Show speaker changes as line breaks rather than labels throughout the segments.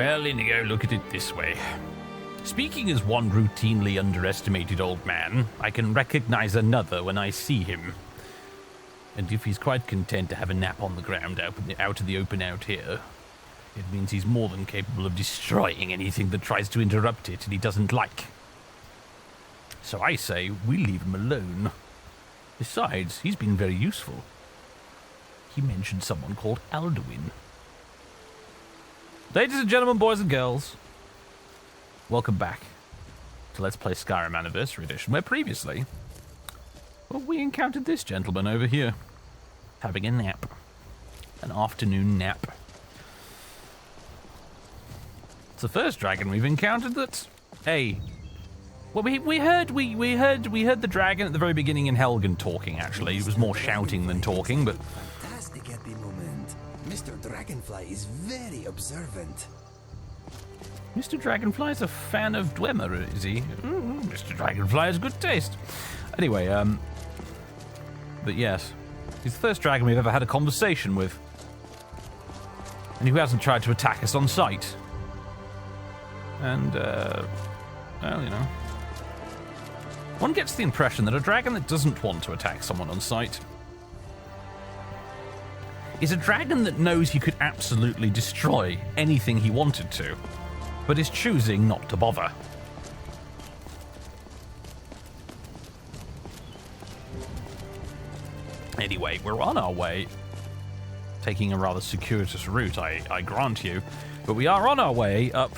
Well, Inigo, look at it this way. Speaking as one routinely underestimated old man, I can recognize another when I see him. And if he's quite content to have a nap on the ground out in the open out here, it means he's more than capable of destroying anything that tries to interrupt it and he doesn't like. So I say we leave him alone. Besides, he's been very useful. He mentioned someone called Alduin. Ladies and gentlemen, boys and girls, welcome back to Let's Play Skyrim Anniversary Edition, where previously, well, we encountered this gentleman over here, having a nap. An afternoon nap. It's the first dragon we've encountered that's, hey, well, we heard the dragon at the very beginning in Helgen talking, actually. It was more shouting than talking, but...
Fantastic at the moment. Mr. Dragonfly is very observant.
Mr. Dragonfly is a fan of Dwemer, is he? Mr. Dragonfly has good taste. Anyway, but yes, he's the first dragon we've ever had a conversation with. And who hasn't tried to attack us on sight. And, well, you know. One gets the impression that a dragon that doesn't want to attack someone on sight is a dragon that knows he could absolutely destroy anything he wanted to, but is choosing not to bother. Anyway, we're on our way, taking a rather circuitous route, I grant you, but we are on our way up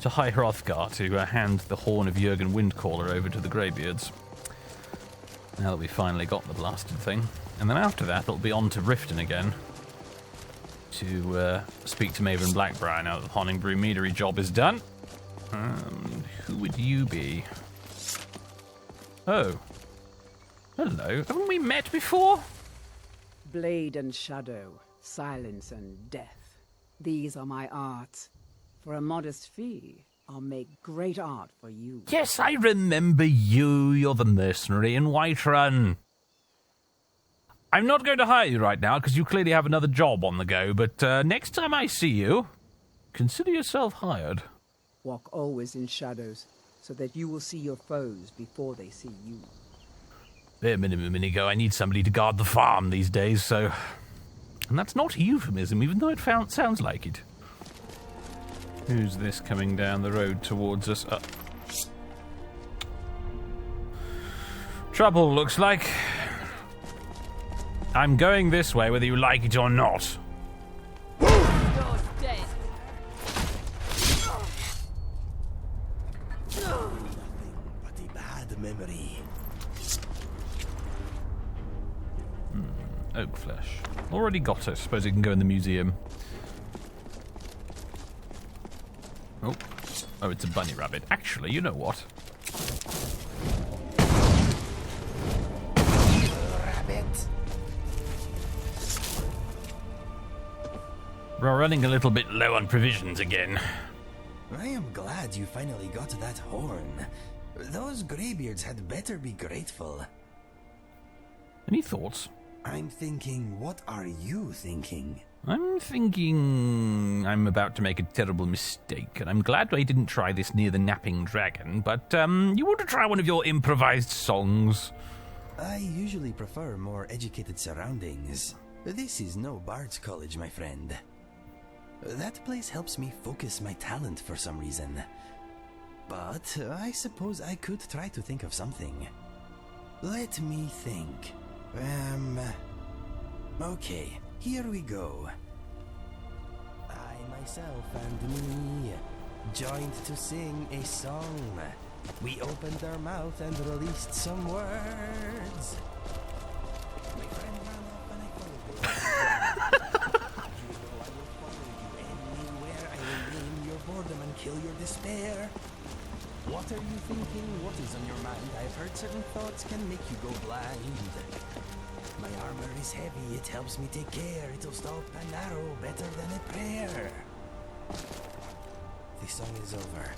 to High Hrothgar to hand the Horn of Jurgen Windcaller over to the Greybeards. Now that we've finally got the blasted thing. And then after that, it'll be on to Riften again to speak to Maven Blackbriar now that the Honningbrew Meadery job is done. Who would you be? Oh. Hello. Haven't we met before?
Blade and shadow, silence and death. These are my arts. For a modest fee, I'll make great art for you.
Yes, I remember you. You're the mercenary in Whiterun. I'm not going to hire you right now because you clearly have another job on the go, but next time I see you, consider yourself hired.
Walk always in shadows, so that you will see your foes before they see you.
Bare minimum, Inigo. I need somebody to guard the farm these days, so... And that's not a euphemism, even though it sounds like it. Who's this coming down the road towards us? Trouble, looks like. I'm going this way, whether you like it or not.
You're dead.
Nothing but a bad memory.
Oak flesh. Already got it. Suppose it can go in the museum. Oh, it's a bunny rabbit. Actually, you know what?
Rabbit.
We're running a little bit low on provisions again.
I am glad you finally got that horn. Those Greybeards had better be grateful.
Any thoughts?
I'm thinking, what are you thinking?
I'm thinking I'm about to make a terrible mistake, and I'm glad I didn't try this near the napping dragon, but, you want to try one of your improvised songs?
I usually prefer more educated surroundings. This is no Bard's College, my friend. That place helps me focus my talent for some reason. But I suppose I could try to think of something. Let me think. Okay, here we go. I, myself, and me joined to sing a song. We opened our mouth and released some words. My friend ran off and I followed him. You know I will follow you anywhere. I will name your boredom and kill your despair. What are you thinking? What is on your mind? I've heard certain thoughts can make you go blind. My armor is heavy, it helps me take care. It'll stop an arrow better than a prayer. The song is over.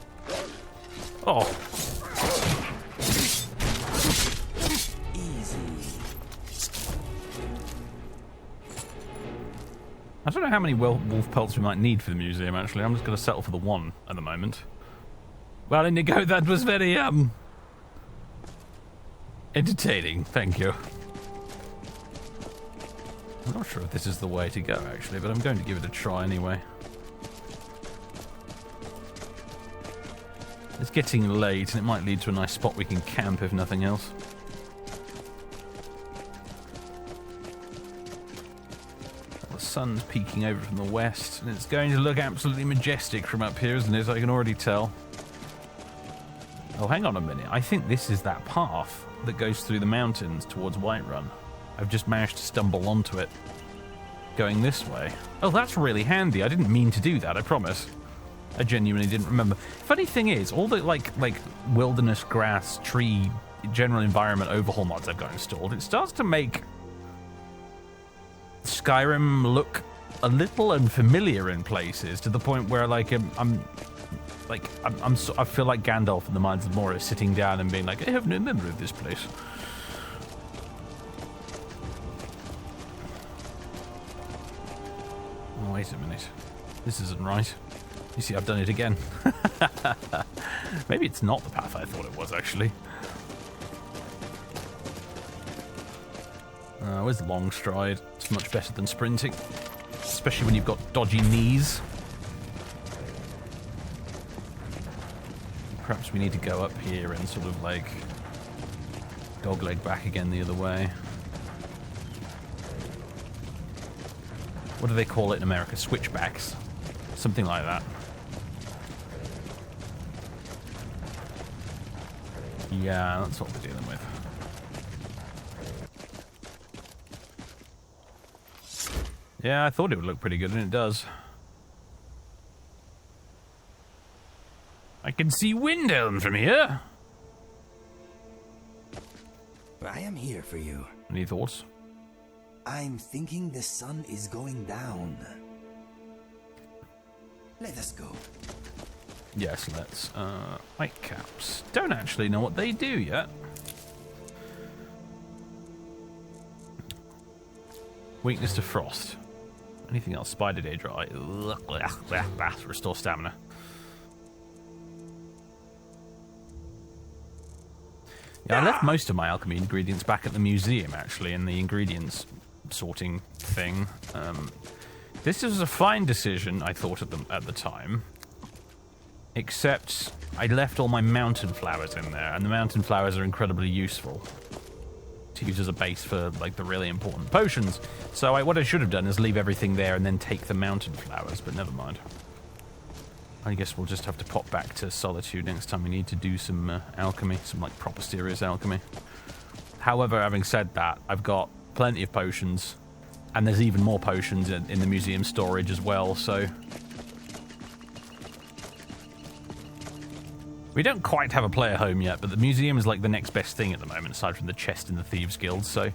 Oh. Easy. I don't know how many wolf pelts we might need for the museum, actually. I'm just going to settle for the one at the moment. Well, Inigo, that was very, entertaining. Thank you. I'm not sure if this is the way to go, actually, but I'm going to give it a try anyway. It's getting late, and it might lead to a nice spot we can camp, if nothing else. The sun's peeking over from the west, and it's going to look absolutely majestic from up here, isn't it? I can already tell. Oh, hang on a minute. I think this is that path that goes through the mountains towards Whiterun. I've just managed to stumble onto it, going this way. Oh, that's really handy. I didn't mean to do that, I promise. I genuinely didn't remember. Funny thing is, all the like wilderness, grass, tree, general environment overhaul mods I've got installed, it starts to make Skyrim look a little unfamiliar in places, to the point where I feel like Gandalf in the Mines of Moria, sitting down and being like, I have no memory of this place. Oh, wait a minute. This isn't right. You see, I've done it again. Maybe it's not the path I thought it was, actually. Where's long stride? It's much better than sprinting. Especially when you've got dodgy knees. Perhaps we need to go up here and sort of like dogleg back again the other way. What do they call it in America? Switchbacks? Something like that. Yeah, that's what we're dealing with. Yeah, I thought it would look pretty good, and it does. I can see Windhelm from here.
I am here for you.
Any thoughts?
I'm thinking the sun is going down. Let us go.
Yes, let's. Whitecaps. Don't actually know what they do yet. Weakness to frost. Anything else? Spider day dry. Restore stamina. Yeah, I left most of my alchemy ingredients back at the museum, actually, in the ingredients sorting thing. This was a fine decision, I thought at the time. Except I left all my mountain flowers in there, and the mountain flowers are incredibly useful to use as a base for like the really important potions. So what I should have done is leave everything there and then take the mountain flowers, but never mind. I guess we'll just have to pop back to Solitude next time we need to do some alchemy, some like proper serious alchemy. However, having said that, I've got plenty of potions, and there's even more potions in the museum storage as well, so... We don't quite have a player home yet, but the museum is like the next best thing at the moment, aside from the chest in the Thieves Guild, so...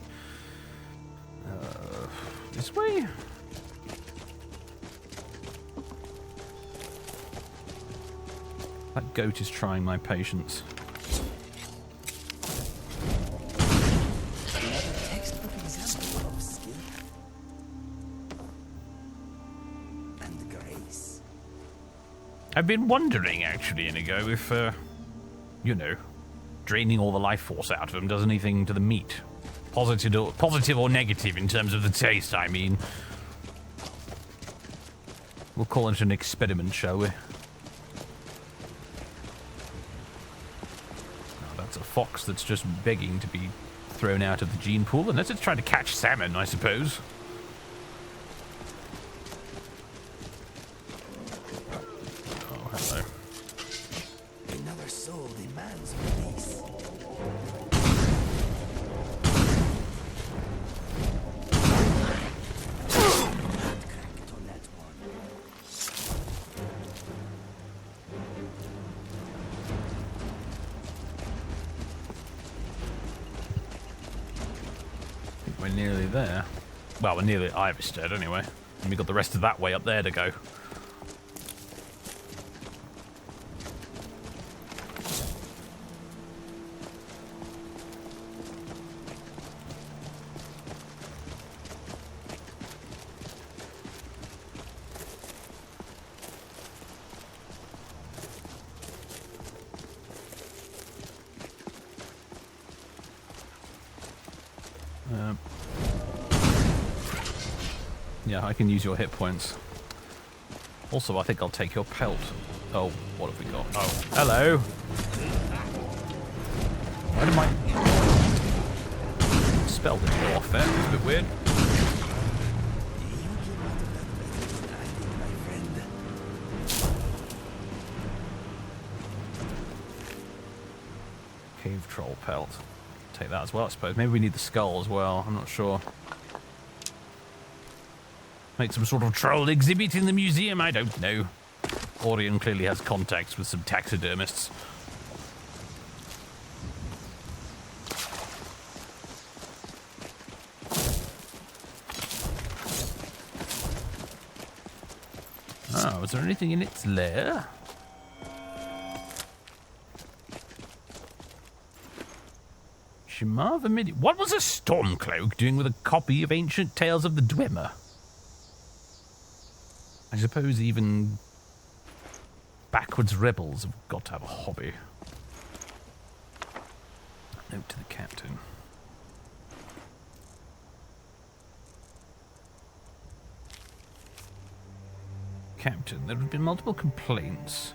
this way? That goat is trying my patience.
Another textbook example of skill and grace.
I've been wondering, actually, Inigo, if, you know, draining all the life force out of him does anything to the meat. Positive or negative in terms of the taste, I mean. We'll call it an experiment, shall we? That's a fox that's just begging to be thrown out of the gene pool, unless it's trying to catch salmon, I suppose. Oh, hello.
Another soul demands release. Cracked on that one.
We're nearly there. Well, we're nearly at Ivarstead anyway. And we've got the rest of that way up there to go. Yeah, I can use your hit points. Also, I think I'll take your pelt. Oh, what have we got? Oh, hello. Why did my spell didn't go off there? It's a bit weird. Cave troll pelt. Take that as well, I suppose. Maybe we need the skull as well. I'm not sure. Make some sort of troll exhibit in the museum, I don't know. Orion clearly has contacts with some taxidermists. Oh, is there anything in its lair? Shimar Vermidi. What was a Stormcloak doing with a copy of Ancient Tales of the Dwemer? I suppose even backwards rebels have got to have a hobby. Note to the captain. Captain, there have been multiple complaints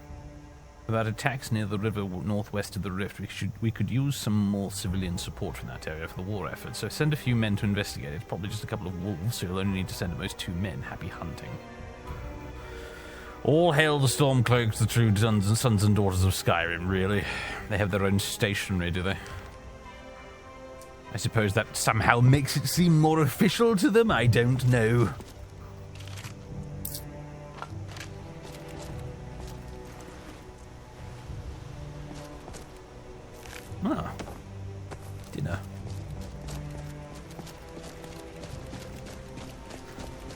about attacks near the river northwest of the rift. We could use some more civilian support from that area for the war effort, so send a few men to investigate. It's probably just a couple of wolves, so you'll only need to send at most 2 men. Happy hunting. All hail the Stormcloaks, the true sons and daughters of Skyrim, really. They have their own stationery, do they? I suppose that somehow makes it seem more official to them, I don't know. Ah. Dinner.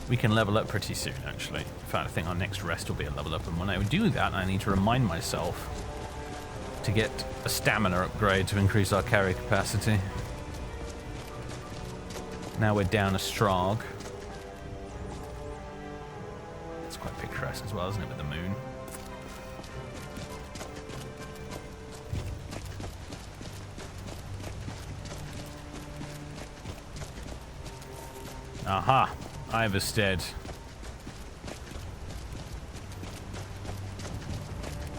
We can level up pretty soon, actually. In fact, I think our next rest will be a level up, and when I do that, I need to remind myself to get a stamina upgrade to increase our carry capacity. Now we're down a Strahd. It's quite picturesque as well, isn't it, with the moon? Aha! Ivarstead.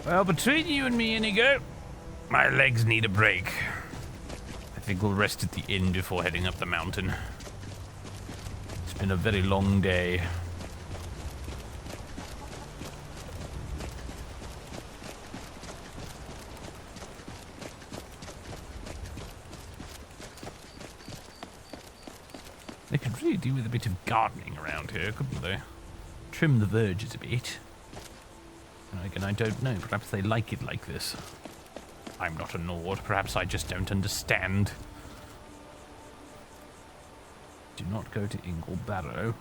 Well, between you and me, Inigo, my legs need a break. I think we'll rest at the inn before heading up the mountain. It's been a very long day. They could really do with a bit of gardening around here, couldn't they? Trim the verges a bit. And again, I don't know. Perhaps they like it like this. I'm not a Nord. Perhaps I just don't understand. Do not go to Ingle Barrow.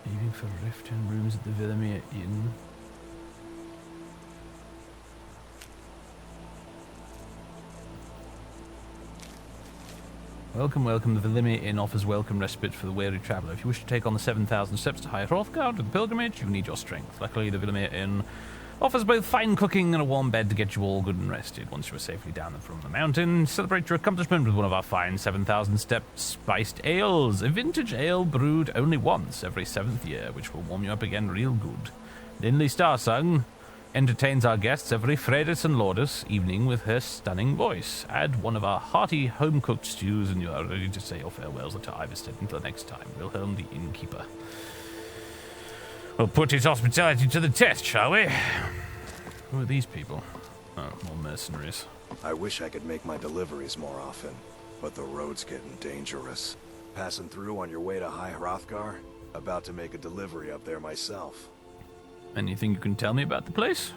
Leaving for rift and rooms at the Villamere Inn. Welcome, welcome. The Villamere Inn offers welcome respite for the weary traveller. If you wish to take on the 7,000 steps to Heart of Lorkhan with the pilgrimage, you need your strength. Luckily, the Villamere Inn offers both fine cooking and a warm bed to get you all good and rested. Once you are safely down from the mountain, celebrate your accomplishment with one of our fine 7,000 step spiced ales. A vintage ale brewed only once every 7th year, which will warm you up again real good. Linley Starsung entertains our guests every Freydis and Lordis evening with her stunning voice. Add one of our hearty home-cooked stews and you are ready to say your farewells to Ivarstead until next time. Wilhelm the innkeeper. We'll put his hospitality to the test, shall we? Who are these people? Oh, more mercenaries.
I wish I could make my deliveries more often, but the road's getting dangerous. Passing through on your way to High Hrothgar? About to make a delivery up there myself.
Anything you can tell me about the place?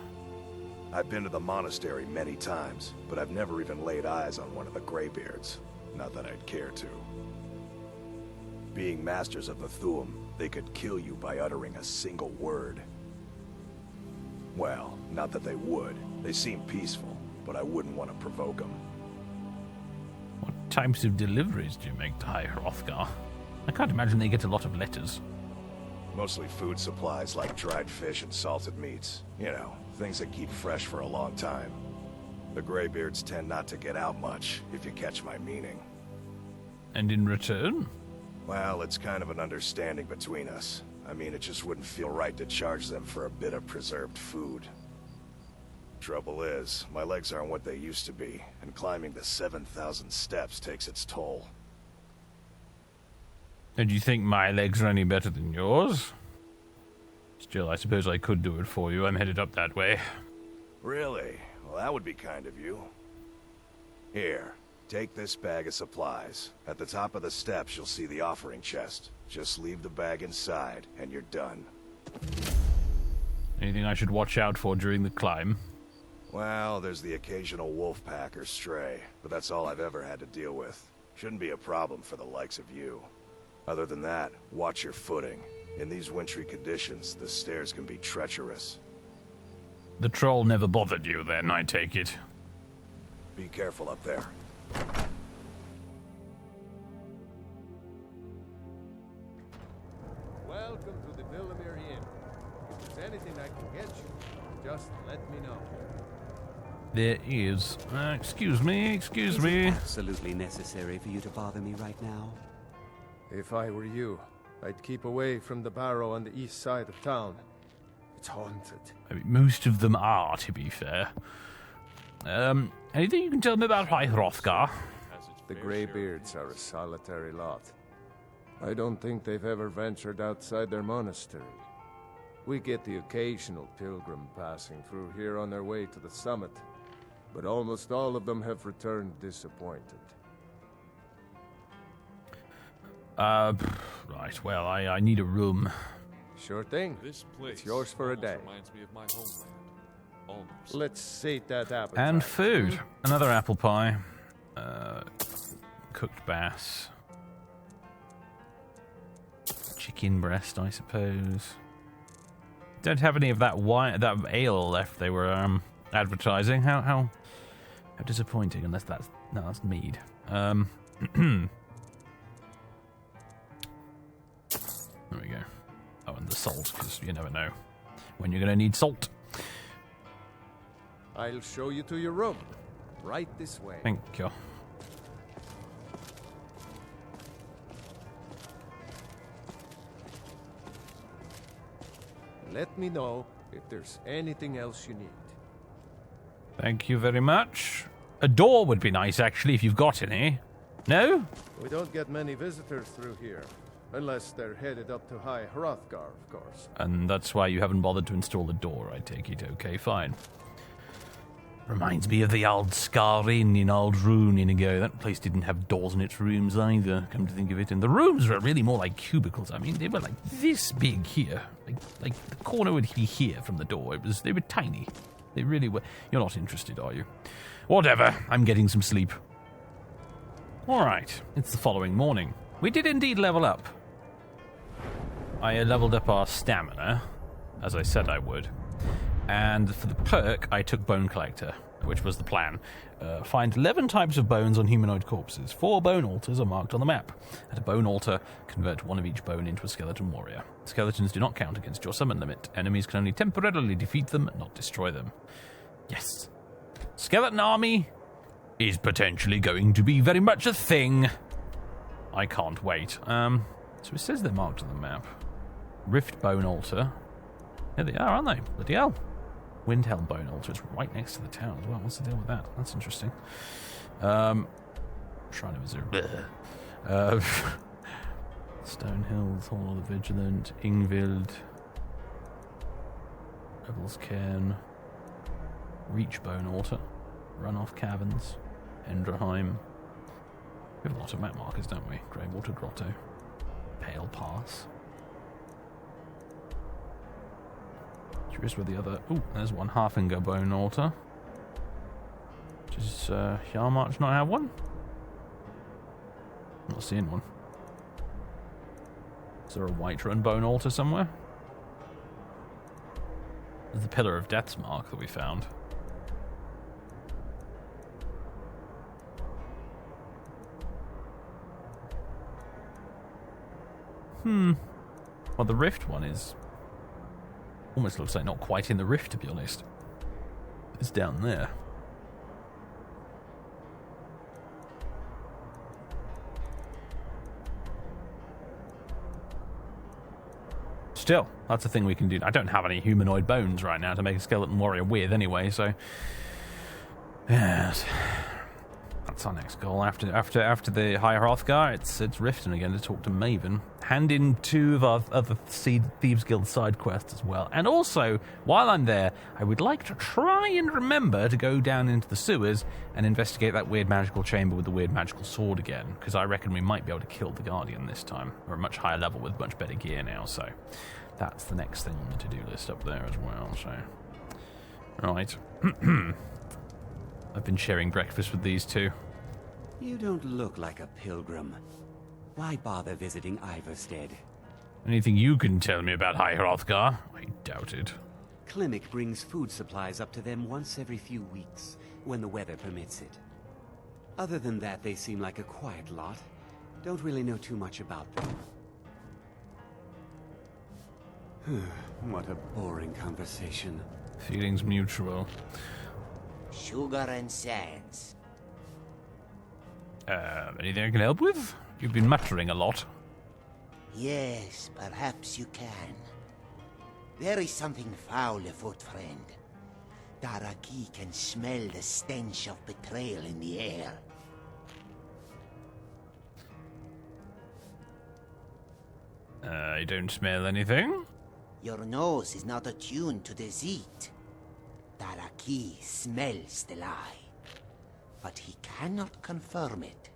I've been to the monastery many times, but I've never even laid eyes on one of the Greybeards. Not that I'd care to. Being masters of the Thu'um, they could kill you by uttering a single word. Well, not that they would. They seem peaceful, but I wouldn't want to provoke them.
What types of deliveries do you make to High Hrothgar? I can't imagine they get a lot of letters.
Mostly food supplies like dried fish and salted meats. You know, things that keep fresh for a long time. The Greybeards tend not to get out much, if you catch my meaning.
And in return?
Well, it's kind of an understanding between us. I mean, it just wouldn't feel right to charge them for a bit of preserved food. Trouble is, my legs aren't what they used to be, and climbing the 7,000 steps takes its toll.
And you think my legs are any better than yours? Still, I suppose I could do it for you. I'm headed up that way.
Really? Well, that would be kind of you. Here, take this bag of supplies. At the top of the steps, you'll see the offering chest. Just leave the bag inside, and you're done.
Anything I should watch out for during the climb?
Well, there's the occasional wolf pack or stray, but that's all I've ever had to deal with. Shouldn't be a problem for the likes of you. Other than that, watch your footing. In these wintry conditions, the stairs can be treacherous.
The troll never bothered you then, I take it.
Be careful up there.
Welcome to the Nerevarine. If there's anything I can get you, just let me know.
There is. Excuse me.
Is it absolutely necessary for you to bother me right now?
If I were you, I'd keep away from the barrow on the east side of town. It's haunted.
I mean, most of them are, to be fair. Anything you can tell me about Hrothgar?
The Greybeards are a solitary lot. I don't think they've ever ventured outside their monastery. We get the occasional pilgrim passing through here on their way to the summit, but almost all of them have returned disappointed.
Right, well, I need a room.
Sure thing.
This place
It's yours for a day.
reminds me of my homeland. Almost.
Let's sate that appetite.
And food. Another apple pie. Cooked bass. Chicken breast, I suppose. Don't have any of that wine, that ale left they were advertising. How disappointing, unless that's mead. There we go. Oh, and the salt, because you never know when you're going to need salt.
I'll show you to your room. Right this way.
Thank you.
Let me know if there's anything else you need.
Thank you very much. A door would be nice, actually, if you've got any. No?
We don't get many visitors through here, unless they're headed up to High Hrothgar, of course.
And that's why you haven't bothered to install a door, I take it. Okay, fine. Reminds me of the old Skyrim in old Rune, Inigo. That place didn't have doors in its rooms either, come to think of it. And the rooms were really more like cubicles. I mean, they were like this big here. Like the corner would be here from the door. They were tiny. They really were. You're not interested, are you? Whatever. I'm getting some sleep. Alright, it's the following morning. We did indeed level up. I leveled up our stamina, as I said I would. And for the perk, I took Bone Collector, which was the plan. Find 11 types of bones on humanoid corpses. 4 bone altars are marked on the map. At a bone altar, convert 1 of each bone into a skeleton warrior. Skeletons do not count against your summon limit. Enemies can only temporarily defeat them, not destroy them. Yes. Skeleton army is potentially going to be very much a thing. I can't wait. So it says they're marked on the map. Rift Bone Altar. Here they are, aren't they? Bloody hell. Windhelm Bone Altar is right next to the town as well. What's the deal with that? That's interesting. Shrine of Azure. Stone Hills, Hall of the Vigilant, Ingvild, Rebel's Cairn, Reach Bone Altar, Runoff Caverns, Endraheim. We have a lot of map markers, don't we? Greywater Grotto, Pale Pass. Curious where the other... Ooh, there's one. Halfinger Bone Altar. Does Yarmarch not have one? Not seeing one. Is there a Whiterun Bone Altar somewhere? There's the Pillar of Death's mark that we found. Well, the Rift one is... almost looks like not quite in the Rift, to be honest. It's down there. still, that's a thing we can do. I don't have any humanoid bones right now to make a skeleton warrior with anyway, so... Yes. That's our next goal. After the High Hrothgar, it's Riften again to talk to Maven. Hand in 2 of our other Thieves Guild side quests as well. And also, while I'm there, I would like to try and remember to go down into the sewers and investigate that weird magical chamber with the weird magical sword again, because I reckon we might be able to kill the Guardian this time. We're a much higher level with much better gear now, so that's the next thing on the to-do list up there as well, so... Right. I've been sharing breakfast with these two.
You don't look like a pilgrim. Why bother visiting Ivarstead?
Anything you can tell me about High Hrothgar? I doubt it.
Klimmek brings food supplies up to them once every few weeks, when the weather permits it. Other than that, they seem like a quiet lot. Don't really know too much about them. What a boring conversation.
Feelings mutual.
Sugar and sands.
Anything I can help with? You've been muttering a lot.
Yes, perhaps you can. There is something foul afoot, friend. Daraki can smell the stench of betrayal in the air.
I don't smell anything.
Your nose is not attuned to deceit. Daraki smells the lie, but he cannot confirm it.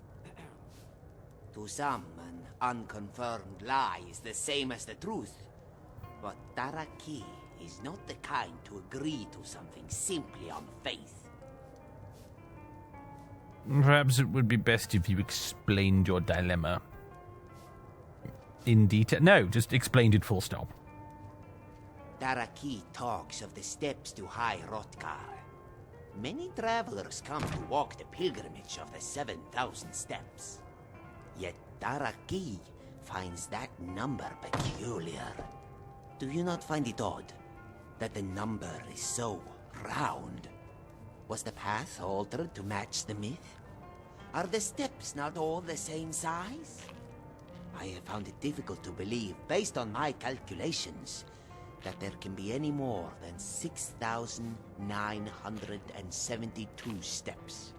To some, an unconfirmed lie is the same as the truth. But Daraki is not the kind to agree to something simply on faith.
Perhaps it would be best if you explained your dilemma. In detail? No, just explained it full stop.
Daraki talks of the steps to High Hrothgar. Many travelers come to walk the pilgrimage of the 7,000 steps. Yet Daraki finds that number peculiar. Do you not find it odd that the number is so round? Was the path altered to match the myth? Are the steps not all the same size? I have found it difficult to believe, based on my calculations, that there can be any more than 6,972 steps.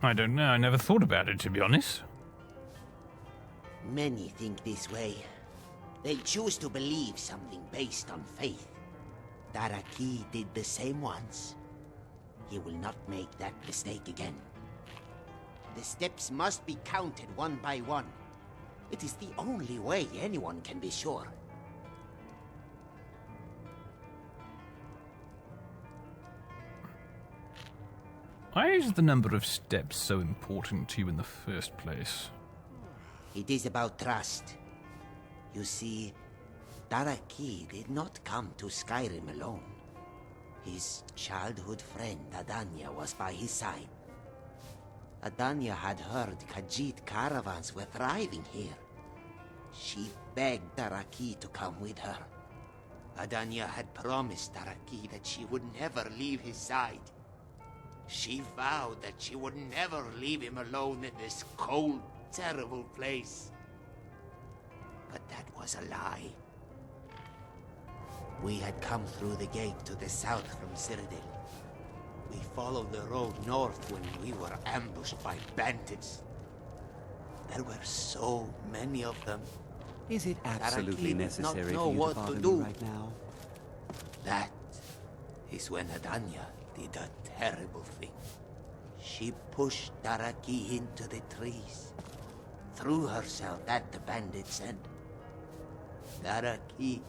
I don't know. I never thought about it, to be honest.
Many think this way. They choose to believe something based on faith. Daraki did the same once. He will not make that mistake again. The steps must be counted one by one. It is the only way anyone can be sure.
Why is the number of steps so important to you in the first place?
It is about trust. You see, Daraki did not come to Skyrim alone. His childhood friend Adanya was by his side. Adanya had heard Khajiit caravans were thriving here. She begged Daraki to come with her. Adanya had promised Daraki that she would never leave his side. She vowed that she would never leave him alone in this cold, terrible place. But that was a lie. We had come through the gate to the south from Cyrodiil. We followed the road north when we were ambushed by bandits. There were so many of them.
Is it absolutely
Daraki
necessary
did not know
for you
what
to bother
to
me
do
right now?
That is when Adanya did a terrible thing. She pushed Daraki into the trees, threw herself at the bandits, and Daraki,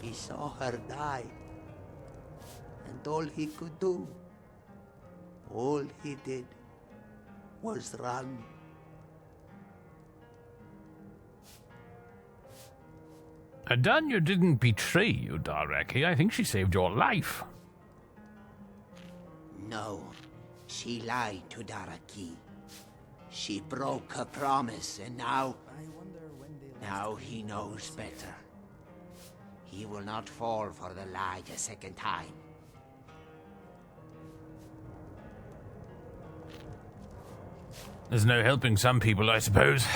he saw her die. And all he could do, all he did, was run.
Adanya didn't betray you, Daraki. I think she saved your life.
No, she lied to Daraki. She broke her promise, and now he knows better. He will not fall for the lie a second time.
There's no helping some people, I suppose.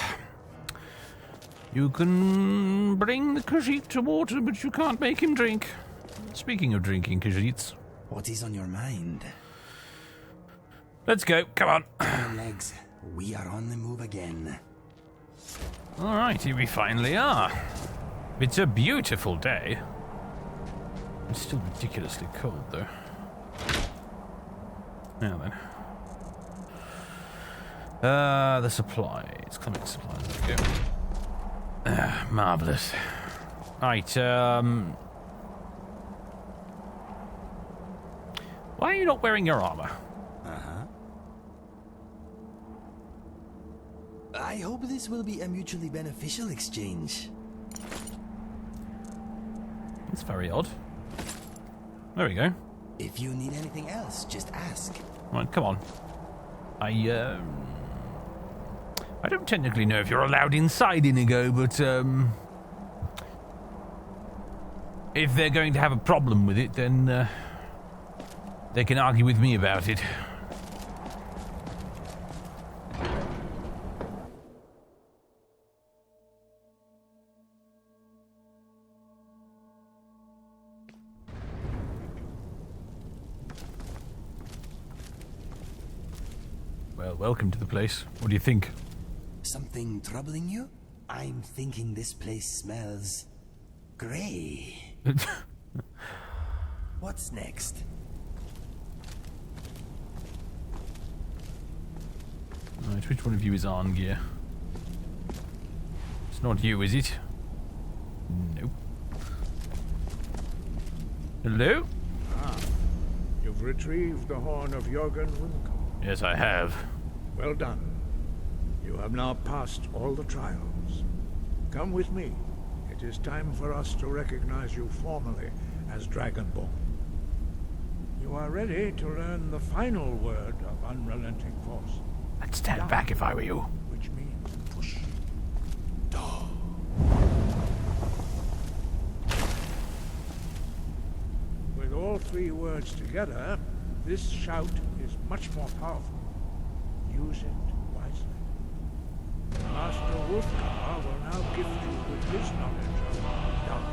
You can bring the Khajiit to water, but you can't make him drink. Speaking of drinking Khajiits.
What is on your mind?
Let's go, come on.
Your legs. We are on the move again.
Alright, here we finally are. It's a beautiful day. It's still ridiculously cold, though. Now then. The supplies. Klimmek supplies. There we go. Marvellous. Right, why are you not wearing your armor?
Uh-huh. I hope this will be a mutually beneficial exchange.
That's very odd. There we go.
If you need anything else, just ask.
Right, come on. I don't technically know if you're allowed inside Inigo, but, if they're going to have a problem with it, then, they can argue with me about it. Well, welcome to the place. What do you think?
Something troubling you? I'm thinking this place smells... grey. What's next?
Right, which one of you is on gear? It's not you, is it? Nope. Hello?
Ah, you've retrieved the horn of Jorgen Wilco.
Yes, I have.
Well done. You have now passed all the trials. Come with me. It is time for us to recognize you formally as Dragonborn. You are ready to learn the final word of unrelenting force.
I'd stand back if I were you.
Which means push. Dog. With all three words together, this shout is much more powerful. Use it wisely. Master Wolfgar will now gift you with his knowledge of Dog.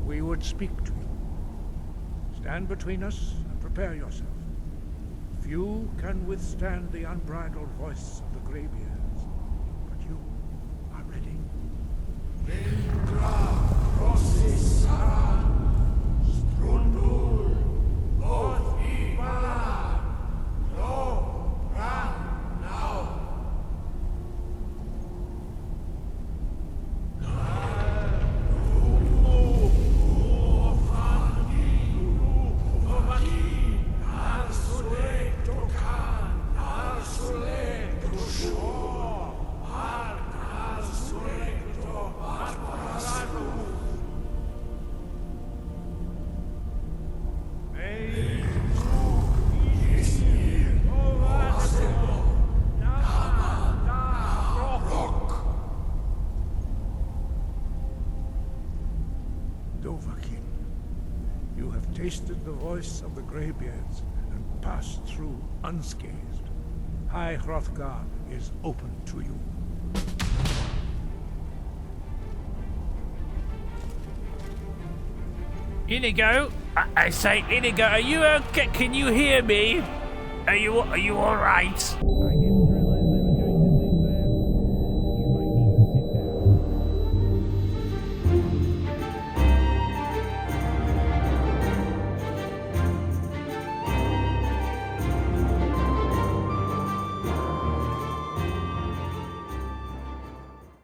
We would speak to you. Stand between us and prepare yourself. Few can withstand the unbridled voice of the Greybeards, but you are ready. Tasted the voice of the Greybeards and passed through unscathed. High Hrothgar is open to you.
Inigo, I say, Inigo, are you okay? Can you hear me? Are you all right?